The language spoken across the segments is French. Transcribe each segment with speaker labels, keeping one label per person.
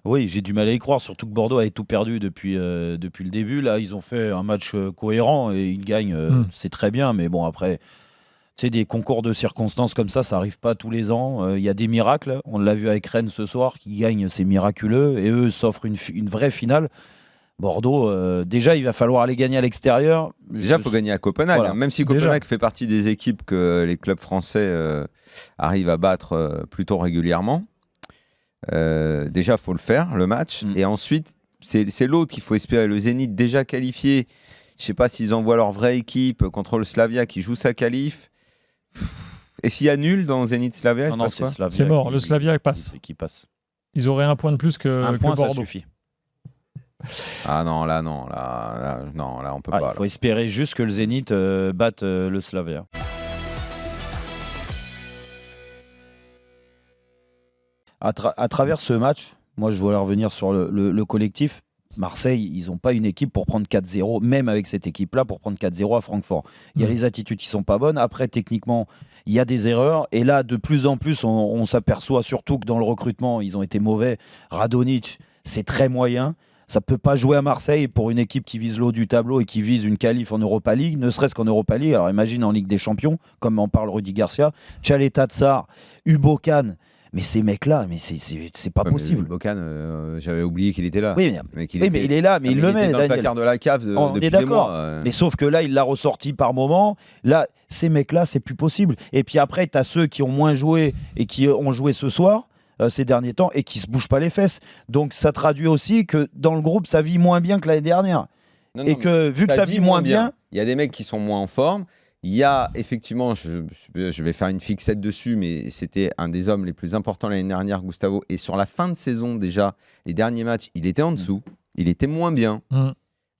Speaker 1: Oui, j'ai du mal à y croire, surtout que Bordeaux avait tout perdu depuis le début. Là, ils ont fait un match cohérent et ils gagnent, c'est très bien. Mais bon, après, tu sais, des concours de circonstances comme ça n'arrive pas tous les ans. Il y a des miracles. On l'a vu avec Rennes ce soir, qui gagne, c'est miraculeux. Et eux s'offrent une vraie finale. Bordeaux, déjà, il va falloir aller gagner à l'extérieur.
Speaker 2: Déjà, il faut gagner à Copenhague.
Speaker 1: Voilà.
Speaker 2: Même si Copenhague fait partie des équipes que les clubs français arrivent à battre plutôt régulièrement. Déjà, il faut le faire, le match. Et ensuite, c'est l'autre qu'il faut espérer. Le Zénith déjà qualifié. Je ne sais pas s'ils envoient leur vraie équipe contre le Slavia qui joue sa qualif. Et s'il y a nul dans Zénith Slavia,
Speaker 1: non, c'est Slavia
Speaker 3: c'est mort. Le Slavia passe.
Speaker 1: Qui passe.
Speaker 3: Ils auraient un point de plus que
Speaker 1: point,
Speaker 3: Bordeaux.
Speaker 1: Ça suffit.
Speaker 2: Ah non, là, on peut pas.
Speaker 1: Il faut espérer juste que le Zénith batte le Slavia. À travers ce match, moi je voulais revenir sur le collectif. Marseille, ils n'ont pas une équipe pour prendre 4-0, même avec cette équipe-là, pour prendre 4-0 à Francfort. Il y a les attitudes qui ne sont pas bonnes. Après, techniquement, il y a des erreurs. Et là, de plus en plus, on s'aperçoit surtout que dans le recrutement, ils ont été mauvais. Radonjic, c'est très moyen. Ça ne peut pas jouer à Marseille pour une équipe qui vise le haut du tableau et qui vise une qualif en Europa League, ne serait-ce qu'en Europa League. Alors imagine en Ligue des Champions, comme en parle Rudy Garcia, Tchaleta Tsar, Ubokan. Mais ces mecs-là, mais c'est pas possible.
Speaker 2: Ubokan, j'avais oublié qu'il était là.
Speaker 1: Oui, mais il est là, mais il le met.
Speaker 2: Dans le placard de la cave depuis des mois.
Speaker 1: Mais sauf que là, il l'a ressorti par moment. Là, ces mecs-là, c'est plus possible. Et puis après, tu as ceux qui ont moins joué et qui ont joué ce soir. Ces derniers temps et qui ne se bougent pas les fesses. Donc ça traduit aussi que dans le groupe, ça vit moins bien que l'année dernière. Et que vu que ça vit moins bien...
Speaker 2: Il y a des mecs qui sont moins en forme. Il y a effectivement, je vais faire une fixette dessus, mais c'était un des hommes les plus importants l'année dernière, Gustavo. Et sur la fin de saison déjà, les derniers matchs, il était en dessous. Il était moins bien.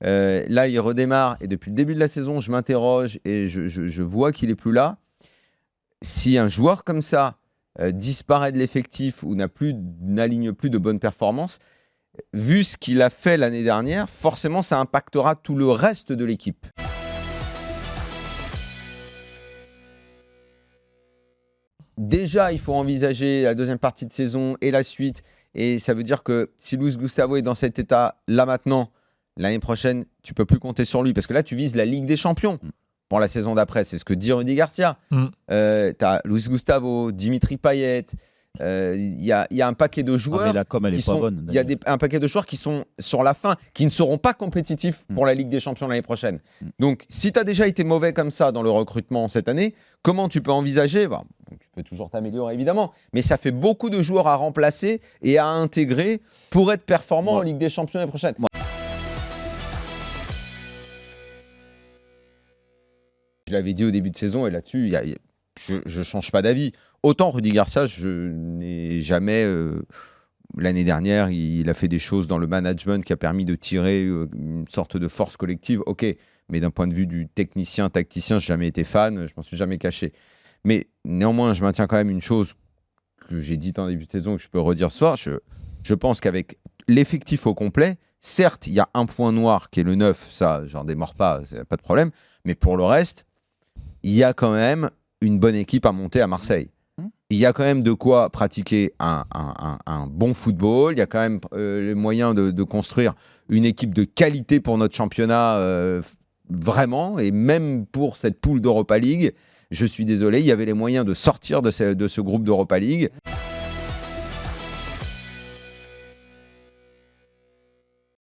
Speaker 2: Là, il redémarre. Et depuis le début de la saison, je m'interroge et je vois qu'il n'est plus là. Si un joueur comme ça disparaît de l'effectif ou n'aligne plus de bonnes performances, vu ce qu'il a fait l'année dernière, forcément ça impactera tout le reste de l'équipe. Déjà, il faut envisager la deuxième partie de saison et la suite, et ça veut dire que si Luis Gustavo est dans cet état là maintenant, l'année prochaine, tu peux plus compter sur lui, parce que là tu vises la Ligue des Champions. Pour la saison d'après, c'est ce que dit Rudy Garcia. Tu as Luis Gustavo, Dimitri Payet, il y a un paquet de joueurs.
Speaker 1: Mais la com, elle est pas bonne.
Speaker 2: Il y a un paquet de joueurs qui sont sur la fin, qui ne seront pas compétitifs pour la Ligue des Champions l'année prochaine. Donc, si tu as déjà été mauvais comme ça dans le recrutement cette année, comment tu peux envisager tu peux toujours t'améliorer évidemment, mais ça fait beaucoup de joueurs à remplacer et à intégrer pour être performant en Ligue des Champions l'année prochaine. Je l'avais dit au début de saison et là-dessus, je ne change pas d'avis. Autant Rudy Garcia, je n'ai jamais... l'année dernière, il a fait des choses dans le management qui a permis de tirer une sorte de force collective. Ok, mais d'un point de vue du technicien, tacticien, je n'ai jamais été fan, je ne m'en suis jamais caché. Mais néanmoins, je maintiens quand même une chose que j'ai dite en début de saison et que je peux redire ce soir. Je pense qu'avec l'effectif au complet, certes, il y a un point noir qui est le 9, ça, j'en démords pas, pas de problème. Mais pour le reste, il y a quand même une bonne équipe à monter à Marseille. Il y a quand même de quoi pratiquer un bon football. Il y a quand même les moyens de construire une équipe de qualité pour notre championnat, vraiment. Et même pour cette poule d'Europa League, je suis désolé, il y avait les moyens de sortir de ce groupe d'Europa League.